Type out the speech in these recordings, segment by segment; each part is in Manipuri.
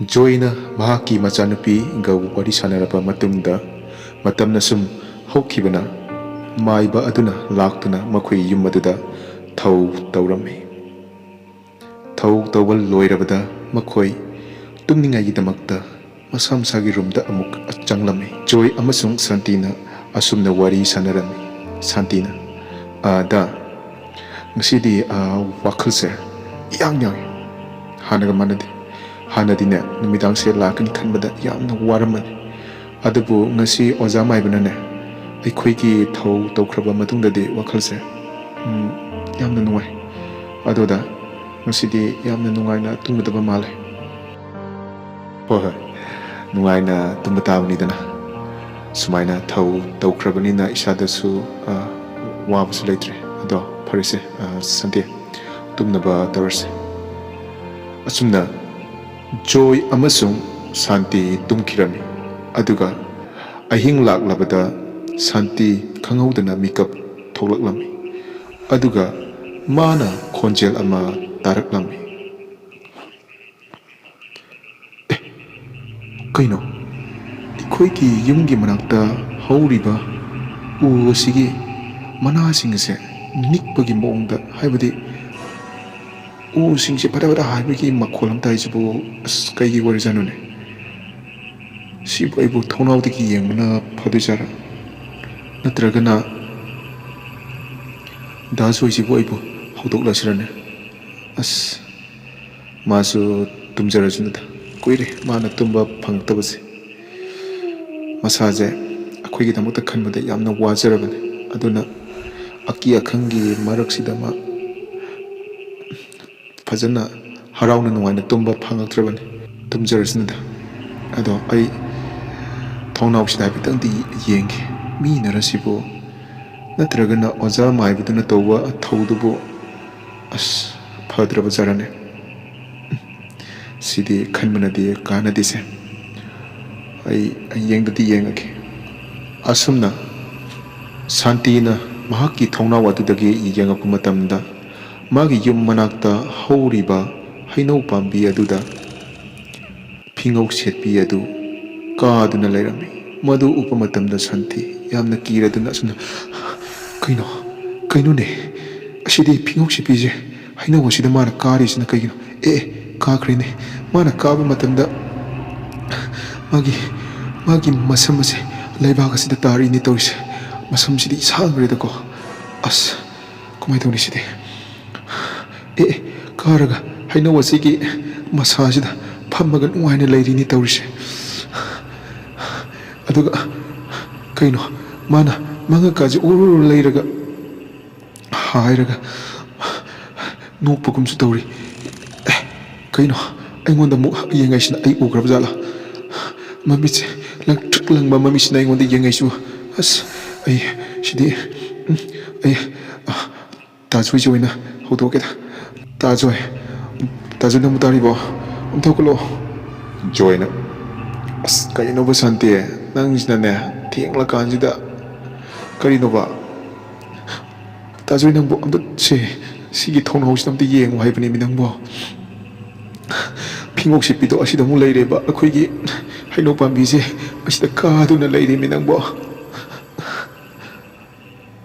Joyna mahaki machanupi ga wari sanaraba matungda matamna sum hokibana maiba aduna laktuna makhoi yum aduda thau tawrami thau tawal loirabada makhoi tumningai-gidamakta masam-sagi roomda amuk changlami. Joy amasung Santina asumna wari sanarami. Santina da ngasidi wakhalse yang hanaga manadi hanadine numidangse lakani khanbada yamna waramani adubu ngasi oja maibanane ꯑꯩꯈꯣꯏꯒꯤ ꯊꯧ ꯇꯧꯈ꯭ꯔꯕ ꯃꯇꯨꯡꯗꯗꯤ ꯋꯥꯈꯜꯁꯦ ꯌꯥꯝꯅ ꯅꯨꯡꯉꯥꯏ ꯑꯗꯨꯗ ꯉꯁꯤꯗꯤ ꯌꯥꯝꯅ ꯅꯨꯡꯉꯥꯏꯅ ꯇꯨꯝꯒꯗꯕ ꯃꯥꯜꯂꯦ ꯍꯣꯏ ꯅꯨꯡꯉꯥꯏꯅ ꯇꯨꯝꯕ ꯇꯥꯕꯅꯤꯗꯅ ꯁꯨꯃꯥꯏꯅ ꯊꯧ ꯇꯧꯈ꯭ꯔꯕꯅꯤꯅ ꯏꯁꯥꯗꯁꯨ ꯋꯥꯕꯁꯨ ꯂꯩꯇ꯭ꯔꯦ ꯑꯗꯣ ꯐꯔꯦꯁꯦ ꯁꯟꯗꯦ ꯇꯨꯝꯅꯕ ꯇꯧꯔꯁꯦ ꯑꯁꯨꯝꯅ ꯖꯣꯏ ꯑꯃꯁꯨꯡ ꯁꯥꯟꯇꯤ ꯇꯨꯝꯈꯤꯔꯝꯃꯤ ꯑꯗꯨꯒ ꯑꯍꯤꯡ ꯂꯥꯛꯂꯕꯗ ꯁꯥꯟꯇꯤ ꯈꯪꯍꯧꯗꯅ ꯃꯤꯀꯞ ꯊꯣꯛꯂꯛꯂꯝꯃꯤ ꯑꯗꯨꯒ ꯃꯥꯅ ꯈꯣꯟꯖꯦꯜ ꯑꯃ ꯇꯥꯔꯛꯂꯝꯃꯤ ꯀꯩꯅꯣ ꯑꯩꯈꯣꯏꯒꯤ ꯌꯨꯝꯒꯤ ꯃꯅꯥꯛꯇ ꯍꯧꯔꯤꯕ ꯎ ꯑꯁꯤꯒꯤ ꯃꯅꯥꯁꯤꯡ ꯑꯁꯦ ꯅꯤꯛꯄꯒꯤ ꯃꯑꯣꯡꯗ ꯍꯥꯏꯕꯗꯤ ꯎꯁꯤꯡꯁꯦ ꯐꯠꯇ ꯍꯥꯏꯕꯒꯤ ꯃꯈꯣꯜ ꯑꯃ ꯇꯥꯏꯁꯤꯕꯨ ꯑꯁ ꯀꯩꯒꯤ ꯑꯣꯏꯔꯖꯥꯠꯅꯣꯅꯦ ꯁꯤꯕꯨ ꯑꯩꯕꯨ ꯊꯣꯡꯅꯥꯎꯗꯒꯤ ꯌꯦꯡꯕꯅ ꯐꯗꯣꯏꯖꯥꯠꯔꯥ ꯅꯠꯇ꯭ꯔꯒꯅ ꯗꯥꯁꯣꯏꯁꯤꯕꯨ ꯑꯩꯕꯨ ꯍꯧꯗꯣꯛꯂꯁꯤꯔꯅꯦ ꯑꯁ ꯃꯥꯁꯨ ꯇꯨꯝꯖꯔꯁꯅꯨꯗ ꯀꯨꯏꯔꯦ ꯃꯥꯅ ꯇꯨꯝꯕ ꯐꯪꯉꯛꯇꯕꯁꯦ ꯃꯁꯥꯁꯦ ꯑꯩꯈꯣꯏꯒꯤꯗꯃꯛꯇ ꯈꯟꯕꯗ ꯌꯥꯝꯅ ꯋꯥꯖꯔꯕꯅꯤ ꯑꯗꯨꯅ ꯑꯀꯤ ꯑꯈꯪꯒꯤ ꯃꯔꯛꯁꯤꯗ ꯃꯥ ꯐꯖꯅ ꯍꯔꯥꯎꯅ ꯅꯨꯡꯉꯥꯏꯅ ꯇꯨꯝꯕ ꯐꯪꯉꯛꯇ꯭ꯔꯕꯅꯤ ꯇꯨꯝꯖꯔꯁꯅꯨꯗ ꯑꯗꯣ ꯑꯩ ꯊꯣꯡꯅꯥꯎꯁꯤꯗ ꯍꯥꯏꯐꯦꯠꯇꯪꯗꯤ ꯌꯦꯡꯒꯦ ꯃꯤꯅꯔꯁꯤꯕꯨ ꯅꯠꯇ꯭ꯔꯒꯅ ꯑꯣꯖꯥ ꯃꯥꯏꯕꯗꯨꯅ ꯇꯧꯕ ꯊꯧꯗꯨꯕꯨ ꯑꯁ ꯐꯗ꯭ꯔꯕꯖꯥꯠꯔꯅꯦ ꯁꯤꯗꯤ ꯈꯟꯕꯅꯗꯤ ꯀꯥꯟꯅꯗꯦꯁꯦ ꯑꯩ ꯌꯦꯡꯗꯗꯤ ꯌꯦꯡꯉꯒꯦ ꯑꯁꯨꯝꯅ ꯁꯥꯟꯇꯤꯅ ꯃꯍꯥꯛꯀꯤ ꯊꯣꯡꯅꯥꯎ ꯑꯗꯨꯗꯒꯤ ꯌꯦꯡꯉꯛꯄ ꯃꯇꯝꯗ ꯃꯥꯒꯤ ꯌꯨꯝ ꯃꯅꯥꯛꯇ ꯍꯧꯔꯤꯕ ꯍꯩꯅꯧ ꯄꯥꯝꯕꯤ ꯑꯗꯨꯗ ꯐꯤꯉꯧ ꯁꯦꯠꯄꯤ ꯑꯗꯨ ꯀꯥꯗꯨꯅ ꯂꯩꯔꯝꯃꯤ ꯃꯗꯨ ꯎꯕ ꯃꯇꯝꯗ ꯁꯥꯟꯇꯤ ꯌꯥꯝꯅ ꯀꯤꯔꯗꯨꯅ ꯑꯁꯨꯝꯅ ꯀꯩꯅꯣꯅꯦ ꯑꯁꯤꯗꯤ ꯐꯤꯉꯧ ꯁꯦꯠꯄꯤꯁꯦ ꯍꯩꯅꯧ ꯑꯁꯤꯗ ꯃꯥꯅ ꯀꯥꯔꯤꯁꯤꯅ ꯀꯩꯒꯤꯅꯣ ꯀꯥꯈ꯭ꯔꯦꯅꯦ ꯃꯥꯅ ꯀꯥꯕ ꯃꯇꯝꯗ ꯃꯥꯒꯤ ꯃꯁꯝ ꯑꯁꯦ ꯂꯩꯕꯥꯛ ꯑꯁꯤꯗ ꯇꯥꯔꯤꯅꯤ ꯇꯧꯔꯤꯁꯦ ꯃꯁꯝꯁꯤꯗꯤ ꯁꯥꯡꯈ꯭ꯔꯦꯗꯀꯣ ꯑꯁ ꯀꯃꯥꯏꯅ ꯇꯧꯅꯤ ꯁꯤꯗꯤ ꯀꯥꯔꯒ ꯍꯩꯅꯧ ꯑꯁꯤꯒꯤ ꯃꯁꯥꯁꯤꯗ ꯐꯝꯃꯒ ꯅꯨꯡꯉꯥꯏꯅ ꯂꯩꯔꯤꯅꯤ ꯇꯧꯔꯤꯁꯦ ꯑꯗꯨꯒ ꯀꯩꯅꯣ ꯃꯥꯅ ꯃꯉꯛꯀꯥꯁꯦ ꯎꯔꯨ ꯂꯩꯔꯒ ꯍꯥꯏꯔꯒ ꯅꯣꯛꯄꯒꯨꯝꯁꯨ ꯇꯧꯔꯤ ꯀꯩꯅꯣ ꯑꯩꯉꯣꯟꯗ ꯑꯃꯨꯛ ꯌꯦꯡꯉꯩꯁꯤꯅ ꯑꯩ ꯎꯈ꯭ꯔꯕ ꯖꯥꯠꯂꯥ ꯃꯃꯤꯠꯁꯦ ꯂꯪꯇ꯭ꯔꯤꯛ ꯂꯪꯕ ꯃꯃꯤꯠꯁꯤꯅ ꯑꯩꯉꯣꯟꯗ ꯌꯦꯡꯉꯩꯁꯨ ꯑꯁ ꯑꯩ ꯁꯤꯗꯤ ꯑꯩ ꯇꯥꯖꯣꯏꯁꯦ ꯑꯣꯏꯅ ꯍꯧꯗꯣꯛꯀꯦꯗ ꯇꯥꯖꯣꯏ ꯅꯪꯕꯨ ꯇꯥꯔꯤꯕꯣ ꯑꯝꯇ ꯍꯧꯒꯠꯂꯛꯑꯣ ꯖꯣꯏꯅ ꯑꯁ ꯀꯩꯅꯣꯕ ꯁꯥꯟꯇꯤ ꯅꯪꯁꯤꯅꯅꯦ ꯊꯦꯡꯂꯀꯥꯟꯁꯤꯗ ꯀꯔꯤꯅꯣꯕ ꯇꯥꯖꯣꯏ ꯅꯪꯕꯨ ꯑꯝꯇ ꯁꯤꯒꯤ ꯊꯣꯡꯅꯥꯎꯁꯤꯗ ꯑꯝꯇ ꯌꯦꯡꯉꯨ ꯍꯥꯏꯕꯅꯦꯃꯤ ꯅꯪꯕꯨ ꯐꯤꯉꯧ ꯁꯦꯠꯄꯤꯗꯣ ꯑꯁꯤꯗ ꯑꯃꯨꯛ ꯂꯩꯔꯦꯕ ꯑꯩꯈꯣꯏꯒꯤ ꯍꯩꯅꯧ ꯄꯥꯝꯕꯤꯁꯦ ꯑꯁꯤꯗ ꯀꯥꯗꯨꯅ ꯂꯩꯔꯦꯃꯤ ꯅꯪꯕꯣ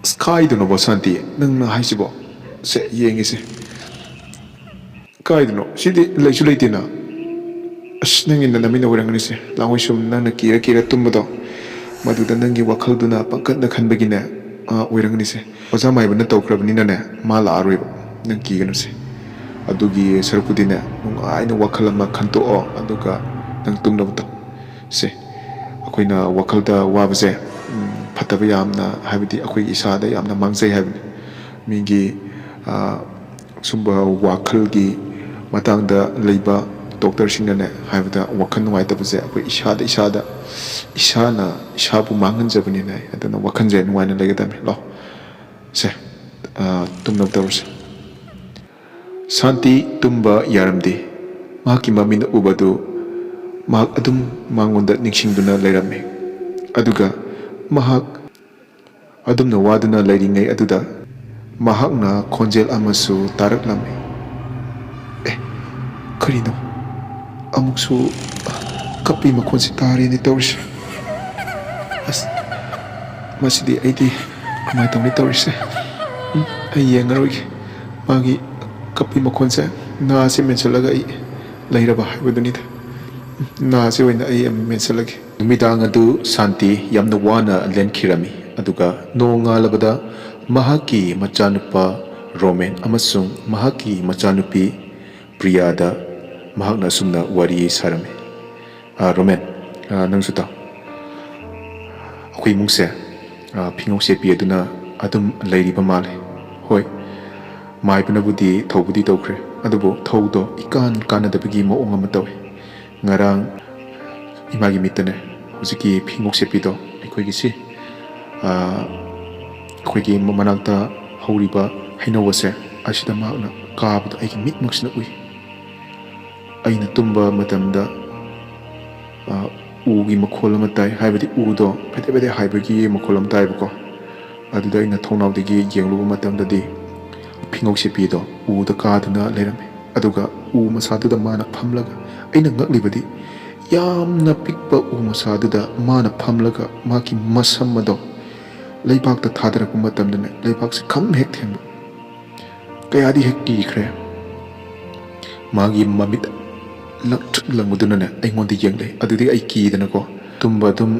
ꯑꯁ ꯀꯥꯏꯗꯅꯣꯕ ꯁꯥꯟꯇꯤ ꯅꯪꯅ ꯍꯥꯏꯁꯤꯕꯣ ꯁꯦ ꯌꯦꯡꯉꯤꯁꯦ ꯀꯥꯏꯗꯅꯣ ꯁꯤꯗꯤ ꯂꯩꯁꯨ ꯂꯩꯇꯦꯅ ꯑꯁ ꯅꯪꯒꯤ ꯅꯃꯤꯟꯅ ꯑꯣꯏꯔꯝꯒꯅꯤꯁꯦ ꯂꯥꯡꯉꯣꯏ ꯁꯨꯝ ꯅꯪꯅ ꯀꯤꯔ ꯇꯨꯝꯕꯗꯣ ꯃꯗꯨꯗ ꯅꯪꯒꯤ ꯋꯥꯈꯜꯗꯨꯅ ꯄꯪꯀꯠꯅ ꯈꯟꯕꯒꯤꯅꯦ ꯑꯣꯏꯔꯝꯒꯅꯤꯁꯦ ꯑꯣꯖꯥ ꯃꯥꯏꯕꯅ ꯇꯧꯈ꯭ꯔꯕꯅꯤꯅꯅꯦ ꯃꯥ ꯂꯥꯛꯑꯔꯣꯏꯕ ꯅꯪ ꯀꯤꯒꯅꯨꯁꯦ ꯑꯗꯨꯒꯤ ꯁꯔꯨꯛꯄꯨꯗꯤꯅꯦ ꯅꯨꯡꯉꯥꯏꯅ ꯋꯥꯈꯜ ꯑꯃ ꯈꯟꯇꯣꯛꯑꯣ ꯑꯗꯨꯒ ꯅꯪ ꯇꯨꯝꯅꯕ ꯇꯧ ꯁꯦ ꯑꯩꯈꯣꯏꯅ ꯋꯥꯈꯜꯗ ꯋꯥꯕꯁꯦ ꯐꯠꯇꯕ ꯌꯥꯝꯅ ꯍꯥꯏꯕꯗꯤ ꯑꯩꯈꯣꯏꯒꯤ ꯏꯁꯥꯗ ꯌꯥꯝꯅ ꯃꯥꯡꯖꯩ ꯍꯥꯏꯕꯅꯤ ꯃꯤꯒꯤ ꯁꯨꯝꯕ ꯋꯥꯈꯜꯒꯤ ꯃꯇꯥꯡꯗ ꯂꯩꯕ ꯗꯣꯛꯇꯔꯁꯤꯡꯅꯅꯦ ꯍꯥꯏꯕꯗ ꯋꯥꯈꯜ ꯅꯨꯡꯉꯥꯏꯇꯕꯁꯦ ꯑꯩꯈꯣꯏ ꯏꯁꯥꯅ ꯏꯁꯥꯕꯨ ꯃꯥꯡꯍꯟꯖꯕꯅꯤꯅ ꯑꯗꯨꯅ ꯋꯥꯈꯜꯁꯦ ꯅꯨꯡꯉꯥꯏꯅ ꯂꯩꯒꯗꯕꯅꯤ ꯂꯥꯛꯑꯣ ꯁꯦ ꯇꯨꯝꯅꯕ ꯇꯧꯔꯁꯦ ꯁꯥꯟꯇꯤ ꯇꯨꯝꯕ ꯌꯥꯔꯝꯗꯦ ꯃꯍꯥꯛꯀꯤ ꯃꯃꯤꯠꯅ ꯎꯕꯗꯨ ꯃꯍꯥꯛ ꯑꯗꯨꯝ ꯃꯉꯣꯟꯗ ꯅꯤꯡꯁꯤꯡꯗꯨꯅ ꯂꯩꯔꯝꯃꯤ ꯑꯗꯨꯒ ꯃꯍꯥꯛ ꯑꯗꯨꯝꯅ ꯋꯥꯗꯨꯅ ꯂꯩꯔꯤꯉꯩ ꯑꯗꯨꯗ ꯃꯍꯥꯛꯅ ꯈꯣꯟꯖꯦꯜ ꯑꯃꯁꯨ ꯇꯥꯔꯛꯂꯝꯃꯤ ꯀꯔꯤꯅꯣ ꯑꯃꯨꯛꯁꯨ ꯀꯞꯄꯤ ꯃꯈꯣꯟꯁꯤ ꯇꯥꯔꯦꯅꯦ ꯇꯧꯔꯤꯁꯦ ꯑꯁ ꯃꯁꯤꯗꯤ ꯑꯩꯗꯤ ꯀꯃꯥꯏꯅ ꯇꯧꯅꯤ ꯇꯧꯔꯤꯁꯦ ꯑꯩ ꯌꯦꯡꯉꯔꯣꯏꯒꯦ ꯃꯥꯒꯤ ꯀꯞꯄꯤ ꯃꯈꯣꯟꯁꯦ ꯅꯥꯁꯦ ꯃꯦꯟꯁꯤꯜꯂꯒ ꯑꯩ ꯂꯩꯔꯕ ꯍꯥꯏꯕꯗꯨꯅꯤꯗ ꯅꯥꯁꯦ ꯑꯣꯏꯅ ꯑꯩ ꯑꯃ ꯃꯦꯟꯁꯤꯜꯂꯒꯦ ꯅꯨꯃꯤꯗꯥꯡ ꯑꯗꯨ ꯁꯥꯟꯇꯤ ꯌꯥꯝꯅ ꯋꯥꯅ ꯂꯦꯟꯈꯤꯔꯝꯃꯤ ꯑꯗꯨꯒ ꯅꯣꯡꯉꯥꯜꯂꯕꯗ ꯃꯍꯥꯛꯀꯤ ꯃꯆꯥꯅꯨꯄꯥ ꯔꯣꯃꯦꯟ ꯑꯃꯁꯨꯡ ꯃꯍꯥꯛꯀꯤ ꯃꯆꯥꯅꯨꯄꯤ ꯄ꯭ꯔꯤꯌꯥꯗ ꯃꯍꯥꯛꯅ ꯑꯁꯨꯝꯅ ꯋꯥꯔꯤ ꯁꯥꯔꯝꯃꯤ ꯔꯣꯃꯦꯟ ꯅꯪꯁꯨ ꯇꯥꯎ ꯑꯩꯈꯣꯏ ꯏꯃꯨꯡꯁꯦ ꯐꯤꯉꯧ ꯁꯦꯠꯄꯤ ꯑꯗꯨꯅ ꯑꯗꯨꯝ ꯂꯩꯔꯤꯕ ꯃꯥꯜꯂꯦ ꯍꯣꯏ ꯃꯥꯏꯕꯅꯕꯨꯗꯤ ꯊꯧꯕꯨꯗꯤ ꯇꯧꯈ꯭ꯔꯦ ꯑꯗꯨꯕꯨ ꯊꯧꯗꯣ ꯏꯀꯥꯟ ꯀꯥꯟꯅꯗꯕꯒꯤ ꯃꯑꯣꯡ ꯑꯃ ꯇꯧꯏ ꯉꯔꯥꯡ ꯏꯃꯥꯒꯤ ꯃꯤꯠꯇꯅꯦ ꯍꯧꯖꯤꯛꯀꯤ ꯐꯤꯉꯧ ꯁꯦꯠꯄꯤꯗꯣ ꯑꯩꯈꯣꯏꯒꯤ ꯃꯅꯥꯛꯇ ꯍꯧꯔꯤꯕ ꯍꯩꯅꯧ ꯑꯁꯦ ꯑꯁꯤꯗ ꯃꯍꯥꯛꯅ ꯀꯥꯕꯗꯣ ꯑꯩꯒꯤ ꯃꯤꯠꯃꯛꯁꯤꯅ ꯎꯏ ꯑꯩꯅ ꯇꯨꯝꯕ ꯃꯇꯝꯗ ꯎꯒꯤ ꯃꯈꯣꯜ ꯑꯃ ꯇꯥꯏ ꯍꯥꯏꯕꯗꯤ ꯎꯗꯣ ꯐꯦꯗꯦ ꯐꯦꯗꯦ ꯍꯥꯏꯕꯒꯤ ꯃꯈꯣꯜ ꯑꯃ ꯇꯥꯏꯕꯀꯣ ꯑꯗꯨꯗ ꯑꯩꯅ ꯊꯣꯡꯅꯥꯎꯗꯒꯤ ꯌꯦꯡꯂꯨꯕ ꯃꯇꯝꯗꯗꯤ ꯐꯤꯉꯧ ꯁꯦꯠꯄꯤꯗꯣ ꯎꯗ ꯀꯥꯗꯨꯅ ꯂꯩꯔꯝꯃꯤ ꯑꯗꯨꯒ ꯎ ꯃꯁꯥꯗꯨꯗ ꯃꯥꯅ ꯐꯝꯂꯒ ꯑꯩꯅ ꯉꯛꯂꯤꯕꯗꯤ ꯌꯥꯝꯅ ꯄꯤꯛꯄ ꯎ ꯃꯁꯥꯗꯨꯗ ꯃꯥꯅ ꯐꯝꯂꯒ ꯃꯥꯒꯤ ꯃꯁꯝ ꯑꯗꯣ ꯂꯩꯕꯥꯛꯇ ꯊꯥꯗꯔꯛꯄ ꯃꯇꯝꯗꯅꯦ ꯂꯩꯕꯥꯛꯁꯦ ꯈꯝ ꯍꯦꯛ ꯊꯦꯡꯕ ꯀꯌꯥꯗꯤ ꯍꯦꯛ ꯀꯤꯈ꯭ꯔꯦ ꯃꯥꯒꯤ ꯃꯃꯤꯠ ꯂꯪꯇ꯭ꯔꯤꯛ ꯂꯪꯕꯗꯨꯅꯅꯦ ꯑꯩꯉꯣꯟꯗ ꯌꯦꯡꯂꯛꯏ ꯑꯗꯨꯗꯤ ꯑꯩ ꯀꯤꯗꯅꯀꯣ ꯇꯨꯝꯕ ꯑꯗꯨꯝ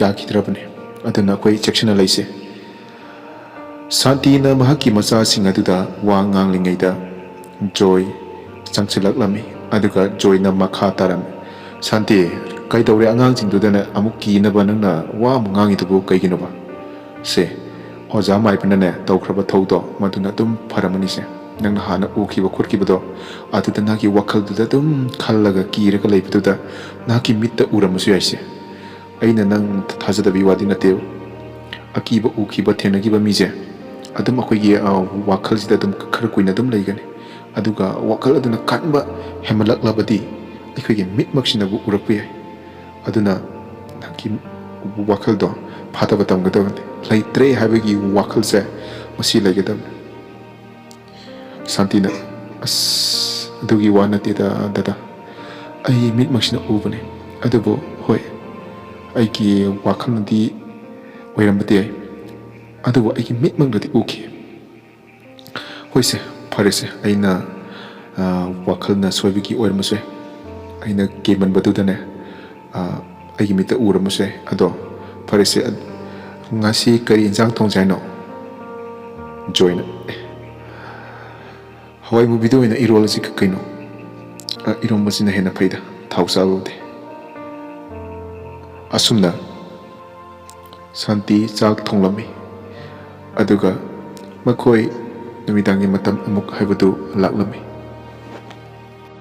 ꯌꯥꯈꯤꯗ꯭ꯔꯕꯅꯤ ꯑꯗꯨꯅ ꯑꯩꯈꯣꯏ ꯆꯦꯛꯁꯤꯟꯅ ꯂꯩꯁꯦ ꯁꯥꯟꯇꯤꯅ ꯃꯍꯥꯛꯀꯤ ꯃꯆꯥꯁꯤꯡ ꯑꯗꯨꯗ ꯋꯥ ꯉꯥꯡꯂꯤꯉꯩꯗ ꯖꯣꯏ ꯆꯪꯁꯤꯜꯂꯛꯂꯝꯃꯤ ꯑꯗꯨꯒ ꯖꯣꯏꯅ ꯃꯈꯥ ꯇꯥꯔꯝꯃꯤ ꯁꯥꯟꯇꯤ ꯀꯩꯗꯧꯔꯦ ꯑꯉꯥꯡꯁꯤꯡꯗꯨꯗꯅ ꯑꯃꯨꯛ ꯀꯤꯅꯕ ꯅꯪꯅ ꯋꯥ ꯑꯃꯨꯛ ꯉꯥꯡꯉꯤꯗꯨꯕꯨ ꯀꯩꯒꯤꯅꯣꯕ ꯁꯦ ꯑꯣꯖꯥ ꯃꯥꯏꯕꯅꯅꯦ ꯇꯧꯈ꯭ꯔꯕ ꯊꯧꯗꯣ ꯃꯗꯨꯅ ꯑꯗꯨꯝ ꯐꯔꯝꯃꯅꯤꯁꯦ ꯅꯪꯅ ꯍꯥꯟꯅ ꯎꯈꯤꯕ ꯈꯣꯠꯈꯤꯕꯗꯣ ꯑꯗꯨꯗ ꯅꯪꯒꯤ ꯋꯥꯈꯜꯗꯨꯗ ꯑꯗꯨꯝ ꯈꯜꯂꯒ ꯀꯤꯔꯒ ꯂꯩꯕꯗꯨꯗ ꯅꯪꯒꯤ ꯃꯤꯠꯇ ꯎꯔꯝꯕꯁꯨ ꯌꯥꯏꯁꯦ ꯑꯩꯅ ꯅꯪ ꯊꯥꯖꯗꯕꯤ ꯋꯥꯗꯤ ꯅꯠꯇꯦꯕ ꯑꯀꯤꯕ ꯎꯈꯤꯕ ꯊꯦꯡꯅꯈꯤꯕ ꯃꯤꯁꯦ ꯑꯗꯨꯝ ꯑꯩꯈꯣꯏꯒꯤ ꯋꯥꯈꯜꯁꯤꯗ ꯑꯗꯨꯝ ꯈꯔ ꯀꯨꯏꯅ ꯑꯗꯨꯝ ꯂꯩꯒꯅꯤ ꯑꯗꯨꯒ ꯋꯥꯈꯜ ꯑꯗꯨꯅ ꯀꯟꯕ ꯍꯦꯟꯃꯜꯂꯛꯂꯕꯗꯤ ꯑꯩꯈꯣꯏꯒꯤ ꯃꯤꯠꯃꯛꯁꯤꯅꯕꯨ ꯎꯔꯛꯄ ꯌꯥꯏ ꯑꯗꯨꯅ ꯅꯪꯒꯤ ꯋꯥꯈꯜꯗꯣ ꯐꯥꯗꯕ ꯇꯝꯒꯗꯕꯅꯤ ꯂꯩꯇ꯭ꯔꯦ ꯍꯥꯏꯕꯒꯤ ꯋꯥꯈꯜꯁꯦ ꯃꯁꯤ ꯂꯩꯒꯗꯕꯅꯤ ꯁꯥꯟꯇꯤꯅ ꯑꯁ ꯑꯗꯨꯒꯤ ꯋꯥ ꯅꯠꯇꯦꯗ ꯗꯗꯥ ꯑꯩ ꯃꯤꯠꯃꯛꯁꯤꯅ ꯎꯕꯅꯤ ꯑꯗꯨꯕꯨ ꯍꯣꯏ ꯑꯩꯒꯤ ꯋꯥꯈꯜꯅꯗꯤ ꯑꯣꯏꯔꯝꯕꯗꯤ ꯌꯥꯏ ꯑꯗꯨꯕꯨ ꯑꯩꯒꯤ ꯃꯤꯠꯃꯛꯅꯗꯤ ꯎꯈꯤ ꯍꯣꯏꯁꯦ ꯐꯔꯦꯁꯦ ꯑꯩꯅ ꯋꯥꯈꯜꯅ ꯁꯣꯏꯕꯒꯤ ꯑꯣꯏꯔꯝꯕꯁꯨ ꯌꯥꯏ ꯑꯩꯅ ꯀꯦꯃꯟꯕꯗꯨꯗꯅꯦ ꯑꯩꯒꯤ ꯃꯤꯠꯇ ꯎꯔꯝꯕꯁꯨ ꯌꯥꯏ ꯑꯗꯣ ꯐꯔꯦꯁꯦ ꯉꯁꯤ ꯀꯔꯤ ꯏꯟꯁꯥꯡ ꯊꯣꯡꯖꯦ ꯍꯥꯏꯅꯣ ꯖꯣꯏꯅ ꯍꯋꯥꯏ ꯃꯨꯕꯤꯗ ꯑꯣꯏꯅ ꯏꯔꯣꯜꯂꯁꯤ ꯀꯩꯅꯣ ꯏꯔꯣꯝꯕꯁꯤꯅ ꯍꯦꯟꯅ ꯐꯩꯗ ꯊꯥꯎ ꯆꯥꯕꯕꯨꯗꯤ ꯑꯁꯨꯝꯅ ꯁꯥꯟꯇꯤ ꯆꯥꯛ ꯊꯣꯡꯂꯝꯃꯤ ꯑꯗꯨꯒ ꯃꯈꯣꯏ ꯅꯨꯃꯤꯗꯥꯡꯒꯤ ꯃꯇꯝ ꯑꯃꯨꯛ ꯍꯥꯏꯕꯗꯨ ꯂꯥꯛꯂꯝꯃꯤ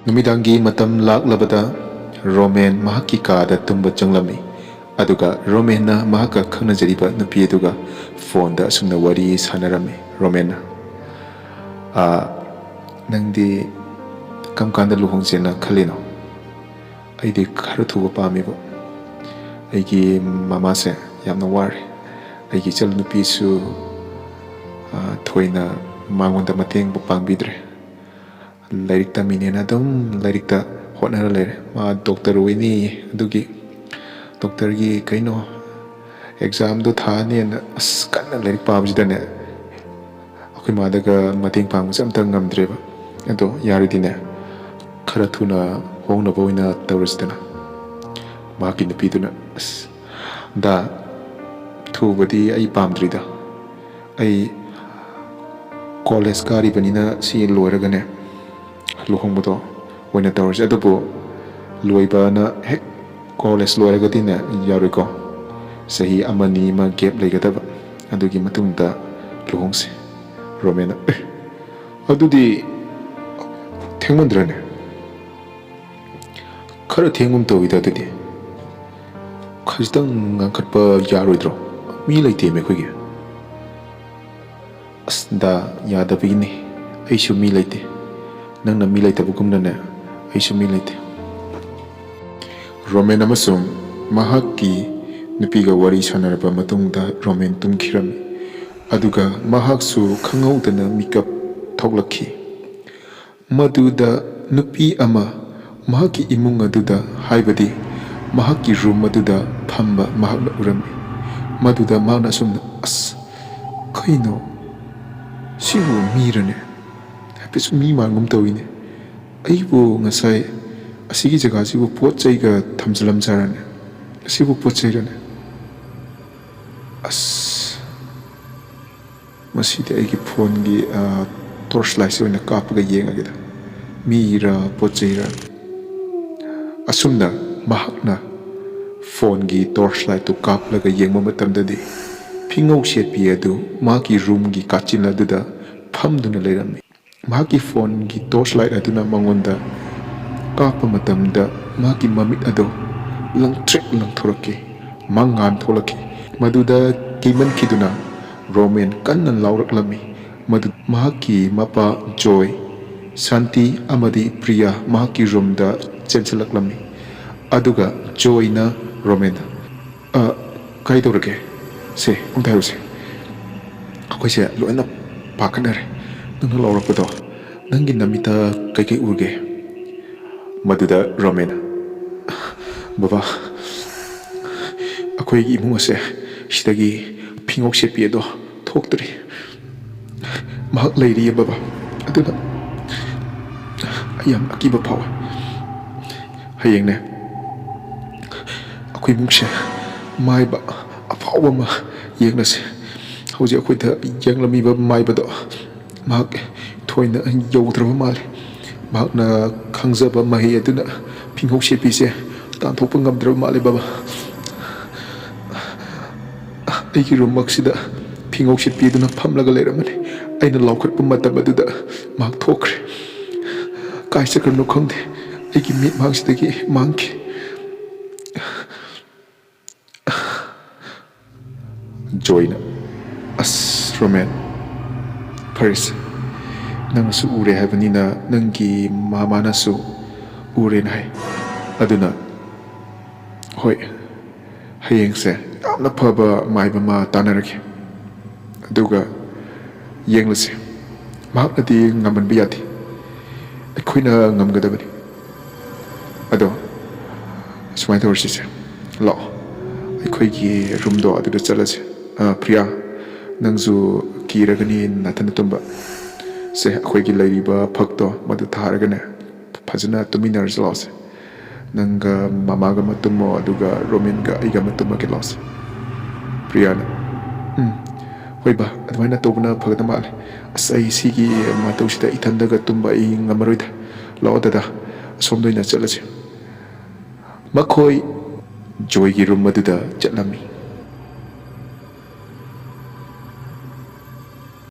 ꯅꯨꯃꯤꯗꯥꯡꯒꯤ ꯃꯇꯝ ꯂꯥꯛꯂꯕꯗ ꯔꯣꯃꯦꯟ ꯃꯍꯥꯛꯀꯤ ꯀꯥꯗ ꯇꯨꯝꯕ ꯆꯪꯂꯝꯃꯤ ꯑꯗꯨꯒ ꯔꯣꯃꯦꯟꯅ ꯃꯍꯥꯛꯀ ꯈꯪꯅꯖꯔꯤꯕ ꯅꯨꯄꯤ ꯑꯗꯨꯒ ꯐꯣꯟꯗ ꯑꯁꯨꯝꯅ ꯋꯥꯔꯤ ꯁꯥꯟꯅꯔꯝꯃꯤ ꯔꯣꯃꯦꯟꯅ ꯅꯪꯗꯤ ꯀꯔꯝ ꯀꯥꯟꯗ ꯂꯨꯍꯣꯡꯁꯦꯅ ꯈꯜꯂꯤꯅꯣ ꯑꯩꯗꯤ ꯈꯔ ꯊꯨꯕ ꯄꯥꯝꯃꯦꯕ ꯑꯩꯒꯤ ꯃꯃꯥꯁꯦ ꯌꯥꯝꯅ ꯋꯥꯔꯦ ꯑꯩꯒꯤ ꯏꯆꯜꯅꯨꯄꯤꯁꯨ ꯊꯣꯏꯅ ꯃꯉꯣꯟꯗ ꯃꯇꯦꯡꯕꯨ ꯄꯥꯡꯕꯤꯗ꯭ꯔꯦ ꯂꯥꯏꯔꯤꯛ ꯇꯝꯃꯤꯅꯦꯅ ꯑꯗꯨꯝ ꯂꯥꯏꯔꯤꯛꯇ ꯍꯣꯠꯅꯔ ꯂꯩꯔꯦ ꯃꯥ ꯗꯣꯛꯇꯔ ꯑꯣꯏꯅꯤꯌꯦ ꯑꯗꯨꯒꯤ ꯗꯣꯛꯇꯔꯒꯤ ꯀꯩꯅꯣ ꯑꯦꯛꯖꯥꯝꯗꯣ ꯊꯥꯅꯦꯅ ꯑꯁ ꯀꯟꯅ ꯂꯥꯏꯔꯤꯛ ꯄꯥꯕꯁꯤꯗꯅꯦ ꯑꯩꯈꯣꯏ ꯃꯥꯗꯒ ꯃꯇꯦꯡ ꯄꯥꯡꯕꯁꯦ ꯑꯝꯇ ꯉꯝꯗ꯭ꯔꯦꯕ ꯑꯗꯣ ꯌꯥꯔꯗꯤꯅꯦ ꯈꯔ ꯊꯨꯅ ꯍꯣꯡꯅꯕ ꯑꯣꯏꯅ ꯇꯧꯔꯁꯤꯗꯅ ꯃꯍꯥꯛꯀꯤ ꯅꯨꯄꯤꯗꯨꯅ ꯑꯁ ꯗꯥ ꯊꯨꯕꯗꯤ ꯑꯩ ꯄꯥꯝꯗ꯭ꯔꯤꯗ ꯑꯩ ꯀꯣꯂꯦꯖ ꯀꯥꯔꯤꯕꯅꯤꯅ ꯁꯤ ꯂꯣꯏꯔꯒꯅꯦ ꯂꯨꯍꯣꯡꯕꯗꯣ ꯑꯣꯏꯅ ꯇꯧꯔꯁꯤ ꯑꯗꯨꯕꯨ ꯂꯣꯏꯕꯅ ꯍꯦꯛ ꯀꯣꯂꯦꯖ ꯂꯣꯏꯔꯒꯗꯤꯅꯦ ꯌꯥꯔꯣꯏꯀꯣ ꯆꯍꯤ ꯑꯃꯅꯤ ꯑꯃ ꯒꯦꯞ ꯂꯩꯒꯗꯕ ꯑꯗꯨꯒꯤ ꯃꯇꯨꯡꯗ ꯂꯨꯍꯣꯡꯁꯤ ꯔꯣꯃꯦꯟꯅ ꯑꯗꯨꯗꯤ ꯊꯦꯡꯃꯟꯗ꯭ꯔꯅꯦ खर थेंगुम तौइदा अदुदि खजितंग ngangkhatpa yaroidro mi leite me khogi asda yadabini aishu mi leite nangna mi leitabugumna ne aishu mi leite romen amasum mahakki nupiga wari sanaraba matungda romen tumkhirami aduga mahaksu khangaudana mikap thoglakhi maduda nupi ama mahaki imung aduda haibadi mahaki room aduda phamba mahakna urami maduda mana sumna as kaino sibu mirane hapisu mi mangum tawine aibu ngasai asigi jaga sibu pot chaiga thamjalam jarane sibu pot chairane as masidi aigi phone gi torchlight oina kapaga yengagida mira pot chaira asumna mahakna phone gi torchlight to kaplaga yengma matamdadi phingau setpi adu maki room gi kachina duda phamduna leirami maki phone gi torchlight aduna mangonda kapa matamda maki mamit ado langtrek langthoraki mangan tholaki maduda kiman kiduna roman kannan lauraklami madu maki mapa joy santi amadi priya maki room da chenchalaklami aduga joy na roman kaidorake se umtayuse akoise loina pakanare nang laurakpado nangi namita kai urge maduda roman baba akoi gi imung ase sidagi phingok sepi ado thoktri mahak leiri baba aduna ayam akiba pawa hayeng ne akoi mungse maiba apawa ma yengnase hauji akoi da yenglami ba maiba do mahak thoina yaudraba male mahakna khangzaba mahi aduna phingok sepi se tanthokpa ngamdraba male baba aigi romaksida phingok sepi aduna phamlaga leiramani aina laukhatpa matam aduda mahak thokre kai sakarno khangde aigi mit mahaksidagi mangki joyna as roman paris nang su ure habanina nangi mamana su ure nai aduna hoi hayeng se yamna phaba maiba ma tanarake aduga yenglase mahaknadi ngaman biyati akoina ngamgadabani ado sumai tawsise lo akoigi room do aduda chalase priya nangzu kiragani nathana tumba se akoigi lairiba phakto madu tharagane phajana tuminarj lose nanga mamaga matumo aduga roman ga iga matuma ke lose priya na hoiba adwaina tobna phagda male asai sigi matosida ithandaga tumba I ngamaroida lao dada somdoina chalase makhoi joy gi room aduda chatlami